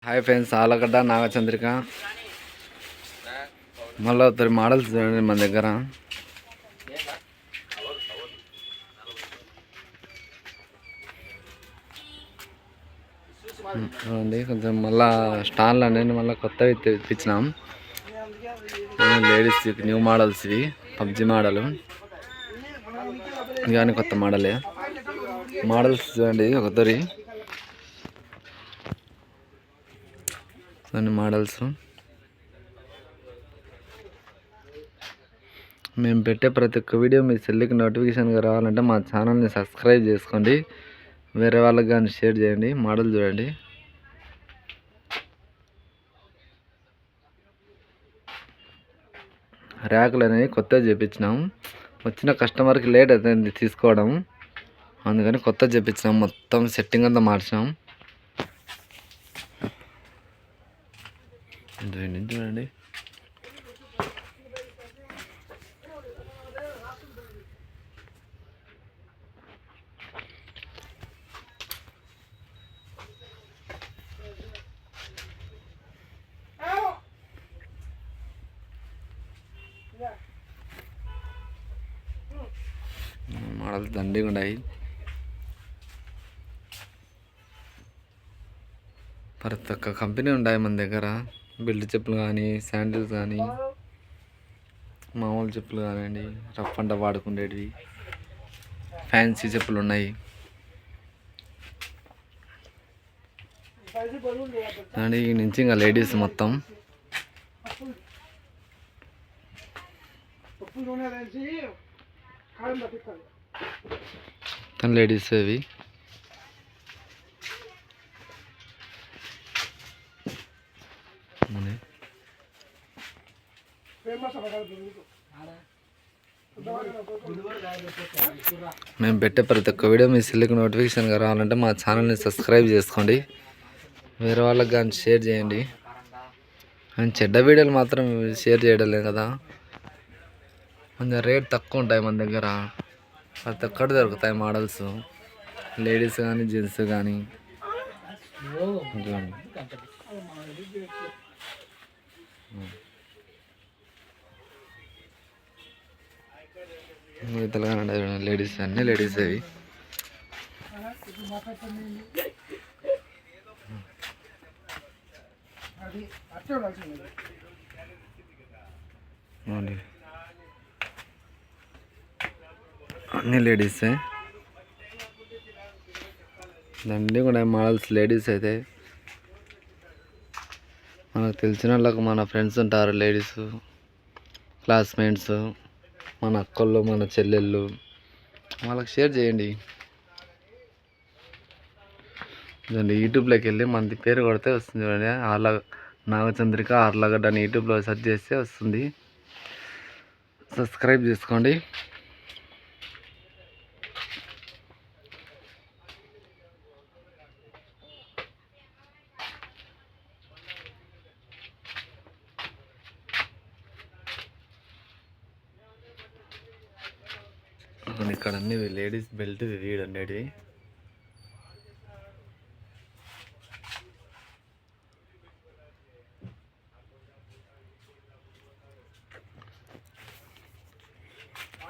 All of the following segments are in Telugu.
హాయ్ ఫ్రెండ్స్, ఆలగడ్డ నాగచంద్రిక మళ్ళీ 3 మోడల్స్ చూడండి మన దగ్గర. చూడండి కొంచెం మళ్ళా స్టాండ్లు అనేది మళ్ళీ కొత్తవి తెప్పించినాం. లేడీస్ న్యూ మోడల్స్ ఇవి, పబ్జి మోడల్ కానీ కొత్త మోడలే. మోడల్స్ చూడండి కొత్తవి అన్ని మోడల్స్. మేము పెట్టే ప్రతి ఒక్క వీడియో మీ సెల్లుకి నోటిఫికేషన్గా రావాలంటే మా ఛానల్ని సబ్స్క్రైబ్ చేసుకోండి, వేరే వాళ్ళకి కానీ షేర్ చేయండి. మోడల్ చూడండి. ర్యాకులు అనేవి కొత్తగా చేపించినాం. వచ్చిన కస్టమర్కి లేట్ అవుతుంది తీసుకోవడం, అందుకని కొత్తగా చేపించినాం. మొత్తం సెట్టింగ్ అంతా మార్చినాం. చూడండి మోడల్స్ దండిగా ఉన్నాయి. ప్రతి ఒక్క కంపెనీ ఉన్నాయి మన దగ్గర. బెల్ట్ చెప్పులు కానీ, శాండిల్స్ కానీ, మామూలు చెప్పులు కానివ్వండి, రఫ్ అంట వాడుకునేటివి, ఫ్యాన్సీ చెప్పులు ఉన్నాయి. అండి ఈ నుంచి ఇంకా లేడీస్ మొత్తం లేడీస్ అవి. మేము పెట్టే ప్రతి ఒక్క వీడియో మీ సెల్లుకి నోటిఫికేషన్గా రావాలంటే మా ఛానల్ని సబ్స్క్రైబ్ చేసుకోండి, వేరే వాళ్ళకి కానీ షేర్ చేయండి. అండ్ చెడ్డ వీడియోలు మాత్రం షేర్ చేయడం లేదు కదా. కొంచెం రేట్ తక్కువ ఉంటాయి మన దగ్గర. ప్రతి ఒక్కటి దొరుకుతాయి మోడల్స్, లేడీస్ కానీ జెంట్స్ కానీ. లేడీస్ అన్నీ లేడీస్ అవి. అన్నీ లేడీసే. దండి కూడా మోడల్స్ లేడీస్ అయితే. మనకు తెలిసిన వాళ్ళకు మన ఫ్రెండ్స్ ఉంటారు లేడీస్, క్లాస్మేట్స్, మన అక్కళ్ళు, మన చెల్లెళ్ళు, వాళ్ళకి షేర్ చేయండి. చూడండి యూట్యూబ్లోకి వెళ్ళి మనది పేరు కొడితే వస్తుంది. చూడండి నాగచంద్రిక ఆర్లగడ్డ అని యూట్యూబ్లో సెర్చ్ చేస్తే వస్తుంది. సబ్స్క్రైబ్ చేసుకోండి. ఇక్కడ అన్ని లేడీస్ బెల్ట్ వీడండి.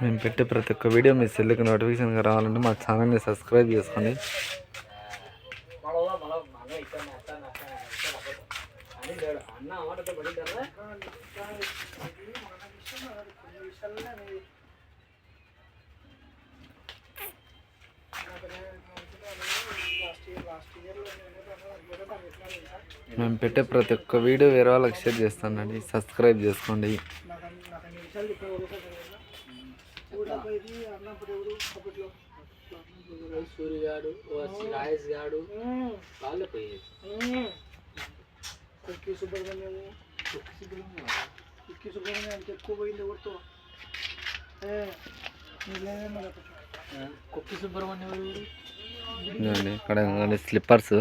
మేము పెట్టే ప్రతి ఒక్క వీడియో మీ సెల్లుకి నోటిఫికేషన్గా రావాలంటే మా ఛానల్ని సబ్స్క్రైబ్ చేసుకోండి. మేము పెట్టే ప్రతి ఒక్క వీడియో వేరే వాళ్ళకి షేర్ చేస్తానండి, సబ్స్క్రైబ్ చేసుకోండి. ఇక్కడ స్లిప్పర్స్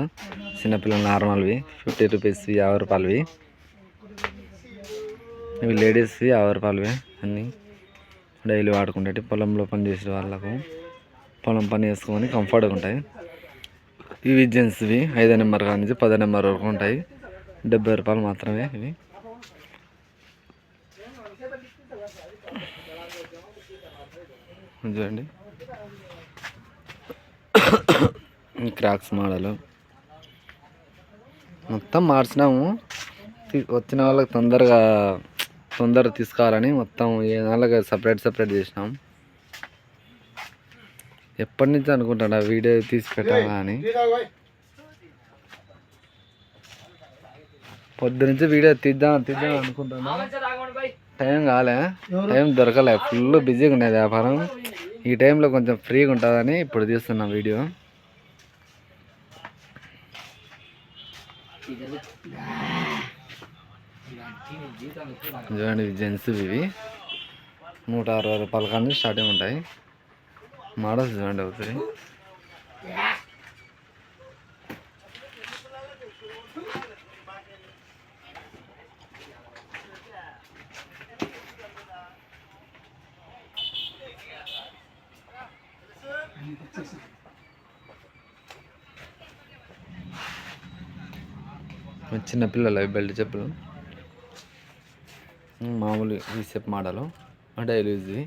చిన్నపిల్లలు నార్మల్వి 50 రూపీస్, 50 రూపాయలవి. ఇవి లేడీస్వి 50 రూపాయలవి. అన్నీ డైలీ వాడుకుంటే పొలంలో పని చేసే వాళ్ళకు పొలం పని చేసుకొని కంఫర్ట్గా ఉంటాయి. ఇవి జెంట్స్వి 5 నెంబర్ కానీ 10 నెంబర్ వరకు ఉంటాయి. రూపాయలు మాత్రమే ఇవి. చూడండి క్రాక్స్ మోడలు మొత్తం మార్చినాము. వచ్చిన వాళ్ళకి తొందరగా తీసుకోవాలని మొత్తం వాళ్ళకి సపరేట్ చేసినాం. ఎప్పటి నుంచి అనుకుంటాను వీడియో తీసి పెట్టాలా అని. పొద్దు నుంచి వీడియో తీద్దాం అనుకుంటున్నా. టైం దొరకలే, ఫుల్ బిజీగా ఉండేది వ్యాపారం. ఈ టైంలో కొంచెం ఫ్రీగా ఉంటుందని ఇప్పుడు తీస్తున్నాం వీడియో. చూడండి జెంట్స్ ఇవి 160 రూపాయల కానీ స్టార్టింగ్ ఉంటాయి. మోడల్స్ చూడండి అవుతుంది. చిన్నపిల్లలు అవి బెల్ట్ చెప్పులు మామూలు రీసెప్ మోడలు డైలీ యూజ్వి.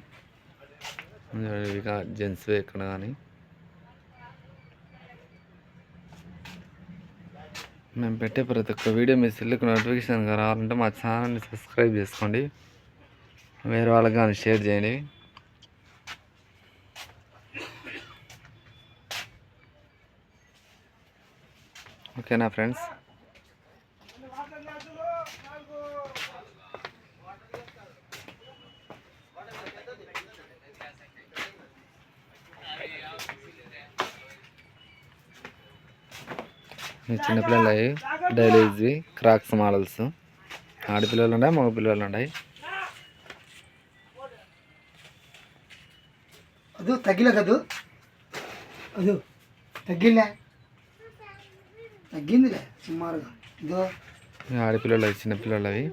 జెంట్స్ ఎక్కడ కానీ మేము పెట్టే ప్రతి ఒక్క వీడియో మీ సెల్లుకి నోటిఫికేషన్ రావాలంటే మా ఛానల్ని సబ్స్క్రైబ్ చేసుకోండి. వేరే వాళ్ళకి కానీ షేర్ చేయండి. ఓకేనా ఫ్రెండ్స్? చిన్నపిల్లలు అవి డైలీ యూజ్వి క్రాక్స్ మోడల్స్. ఆడపిల్లలు ఉన్నాయి, మగ పిల్లలు ఉన్నాయి. ಅದು ತಗ್ಗಿಲ್ಲಕದು ಅದು తగ్గిందిలే సుమారుగా. ఇదో ఆడపిల్లలు అవి చిన్నపిల్లలు అవి.